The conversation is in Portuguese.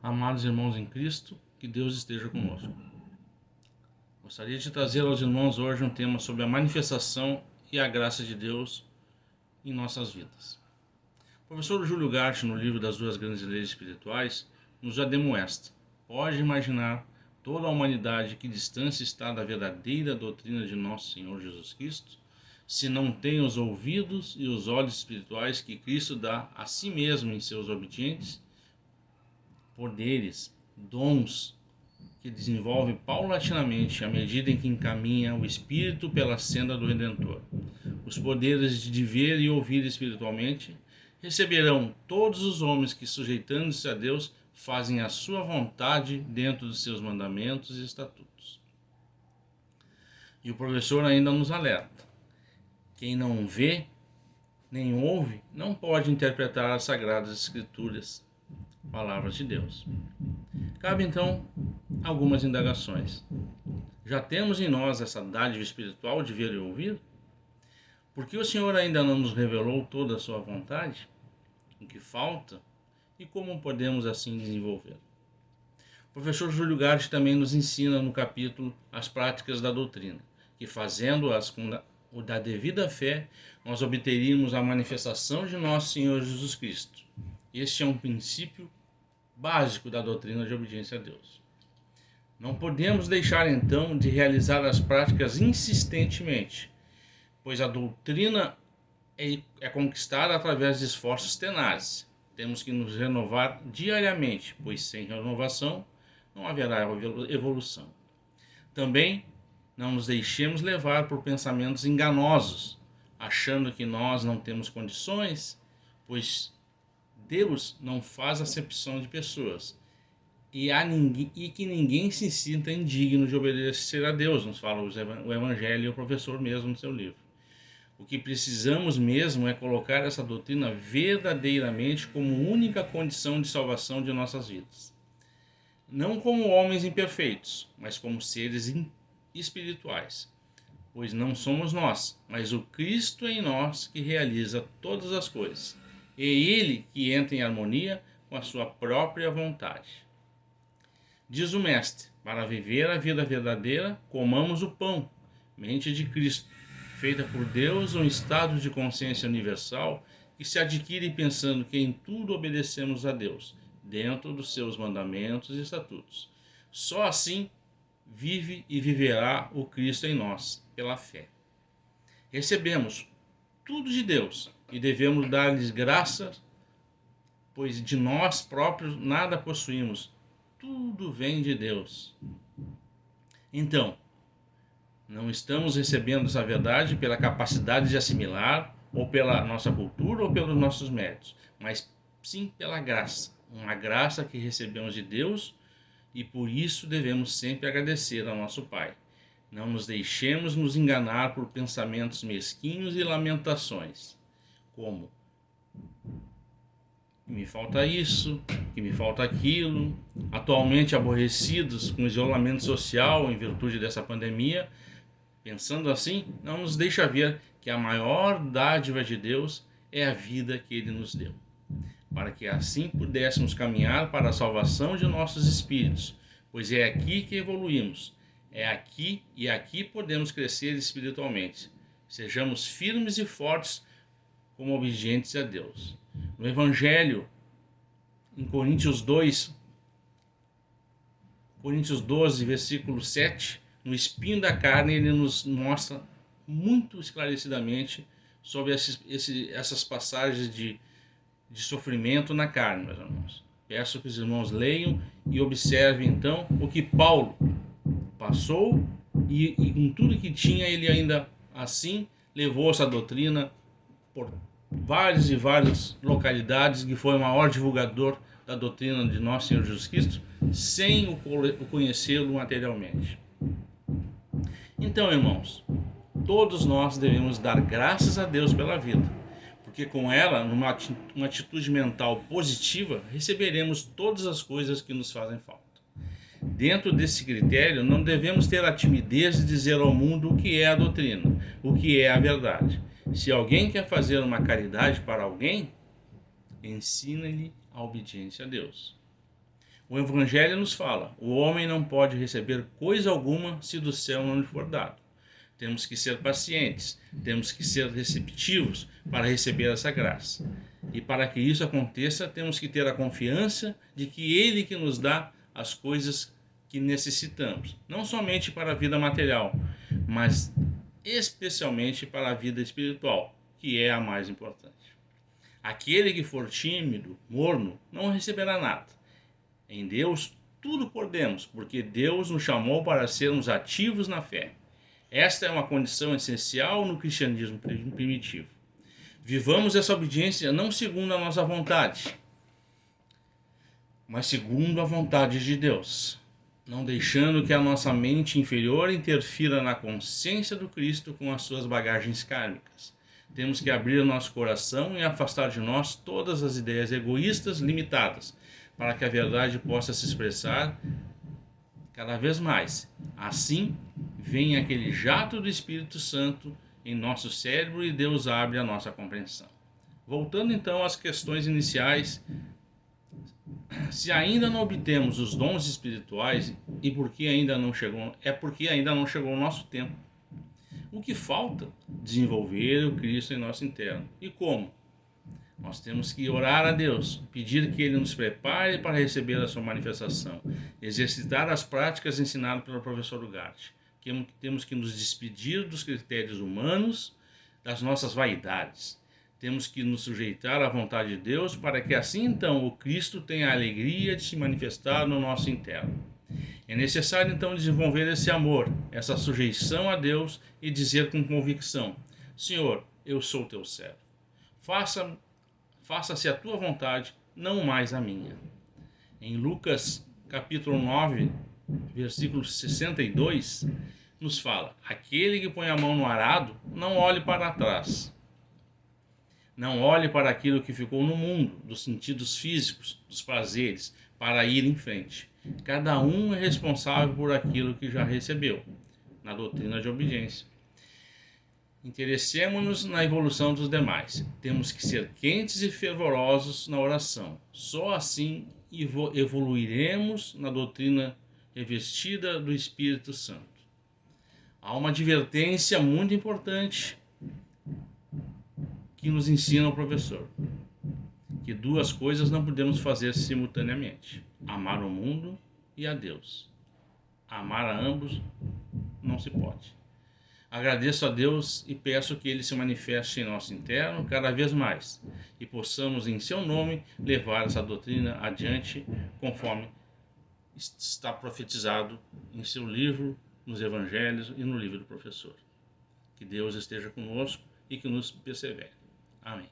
Amados irmãos em Cristo, que Deus esteja conosco. Gostaria de trazer aos irmãos hoje um tema sobre a manifestação e a graça de Deus em nossas vidas. O professor Júlio Gart, no livro das Duas Grandes Leis Espirituais, nos ademoesta. Pode imaginar toda a humanidade que distância está da verdadeira doutrina de nosso Senhor Jesus Cristo, se não tem os ouvidos e os olhos espirituais que Cristo dá a si mesmo em seus obedientes, poderes, dons que desenvolve paulatinamente à medida em que encaminha o Espírito pela senda do Redentor. Os poderes de ver e ouvir espiritualmente receberão todos os homens que, sujeitando-se a Deus, fazem a sua vontade dentro dos seus mandamentos e estatutos. E o professor ainda nos alerta: quem não vê nem ouve não pode interpretar as Sagradas Escrituras, palavras de Deus. Cabe então algumas indagações. Já temos em nós essa dádiva espiritual de ver e ouvir? Por que o Senhor ainda não nos revelou toda a sua vontade? O que falta? E como podemos assim desenvolver? O professor Júlio Gart também nos ensina no capítulo as práticas da doutrina, que fazendo-as com o da devida fé, nós obteríamos a manifestação de nosso Senhor Jesus Cristo. Este é um princípio básico da doutrina de obediência a Deus. Não podemos deixar então de realizar as práticas insistentemente, pois a doutrina é conquistada através de esforços tenazes. Temos que nos renovar diariamente, pois sem renovação não haverá evolução. Também não nos deixemos levar por pensamentos enganosos, achando que nós não temos condições, pois Deus não faz acepção de pessoas e que ninguém se sinta indigno de obedecer a Deus, nos fala o Evangelho e o professor mesmo no seu livro. O que precisamos mesmo é colocar essa doutrina verdadeiramente como única condição de salvação de nossas vidas. Não como homens imperfeitos, mas como seres espirituais, pois não somos nós, mas o Cristo em nós que realiza todas as coisas. É Ele que entra em harmonia com a sua própria vontade. Diz o Mestre: para viver a vida verdadeira, comamos o pão, mente de Cristo, feita por Deus, um estado de consciência universal que se adquire pensando que em tudo obedecemos a Deus, dentro dos seus mandamentos e estatutos. Só assim vive e viverá o Cristo em nós, pela fé. Recebemos tudo de Deus e devemos dar-lhes graças, pois de nós próprios nada possuímos, tudo vem de Deus. Então, não estamos recebendo essa verdade pela capacidade de assimilar, ou pela nossa cultura, ou pelos nossos méritos, mas sim pela graça, uma graça que recebemos de Deus, e por isso devemos sempre agradecer ao nosso Pai. Não nos deixemos nos enganar por pensamentos mesquinhos e lamentações, como: que me falta isso, que me falta aquilo. Atualmente aborrecidos com o isolamento social em virtude dessa pandemia, pensando assim, não nos deixa ver que a maior dádiva de Deus é a vida que Ele nos deu, para que assim pudéssemos caminhar para a salvação de nossos espíritos, pois é aqui que evoluímos, é aqui e aqui podemos crescer espiritualmente. Sejamos firmes e fortes como obedientes a Deus. No Evangelho, em Coríntios 12, versículo 7, no espinho da carne, ele nos mostra muito esclarecidamente sobre essas passagens de sofrimento na carne, meus irmãos. Peço que os irmãos leiam e observem então o que Paulo passou e com tudo que tinha, ele ainda assim levou essa doutrina por várias e várias localidades, que foi o maior divulgador da doutrina de nosso Senhor Jesus Cristo, sem o conhecê-lo materialmente. Então, irmãos, todos nós devemos dar graças a Deus pela vida, porque com ela, numa atitude mental positiva, receberemos todas as coisas que nos fazem falta. Dentro desse critério, não devemos ter a timidez de dizer ao mundo o que é a doutrina, o que é a verdade. Se alguém quer fazer uma caridade para alguém, ensina-lhe a obediência a Deus. O Evangelho nos fala: o homem não pode receber coisa alguma se do céu não lhe for dado. Temos que ser pacientes, temos que ser receptivos para receber essa graça. E para que isso aconteça, temos que ter a confiança de que Ele que nos dá as coisas que necessitamos, não somente para a vida material, mas especialmente para a vida espiritual, que é a mais importante. Aquele que for tímido, morno, não receberá nada. Em Deus tudo podemos, porque Deus nos chamou para sermos ativos na fé. Esta é uma condição essencial no cristianismo primitivo. Vivamos essa obediência não segundo a nossa vontade, mas segundo a vontade de Deus, não deixando que a nossa mente inferior interfira na consciência do Cristo com as suas bagagens kármicas. Temos que abrir nosso coração e afastar de nós todas as ideias egoístas limitadas, para que a verdade possa se expressar cada vez mais. Assim, vem aquele jato do Espírito Santo em nosso cérebro e Deus abre a nossa compreensão. Voltando então às questões iniciais, se ainda não obtemos os dons espirituais e porque ainda não chegou, é porque ainda não chegou o nosso tempo. O que falta? Desenvolver o Cristo em nosso interno. E como? Nós temos que orar a Deus, pedir que Ele nos prepare para receber a sua manifestação, exercitar as práticas ensinadas pelo professor Ugarte. Temos que nos despedir dos critérios humanos, das nossas vaidades. Temos que nos sujeitar à vontade de Deus para que assim então o Cristo tenha a alegria de se manifestar no nosso interno. É necessário então desenvolver esse amor, essa sujeição a Deus e dizer com convicção: Senhor, eu sou teu servo. Faça-se a tua vontade, não mais a minha. Em Lucas capítulo 9, versículo 62, nos fala: aquele que põe a mão no arado, não olhe para trás. Não olhe para aquilo que ficou no mundo, dos sentidos físicos, dos prazeres, para ir em frente. Cada um é responsável por aquilo que já recebeu, na doutrina de obediência. Interessemos-nos na evolução dos demais. Temos que ser quentes e fervorosos na oração. Só assim evoluiremos na doutrina revestida do Espírito Santo. Há uma advertência muito importante que nos ensina o professor, que duas coisas não podemos fazer simultaneamente: amar o mundo e a Deus. Amar a ambos não se pode. Agradeço a Deus e peço que Ele se manifeste em nosso interno cada vez mais e possamos, em seu nome, levar essa doutrina adiante conforme está profetizado em seu livro, nos Evangelhos e no livro do professor. Que Deus esteja conosco e que nos persevere. Amém.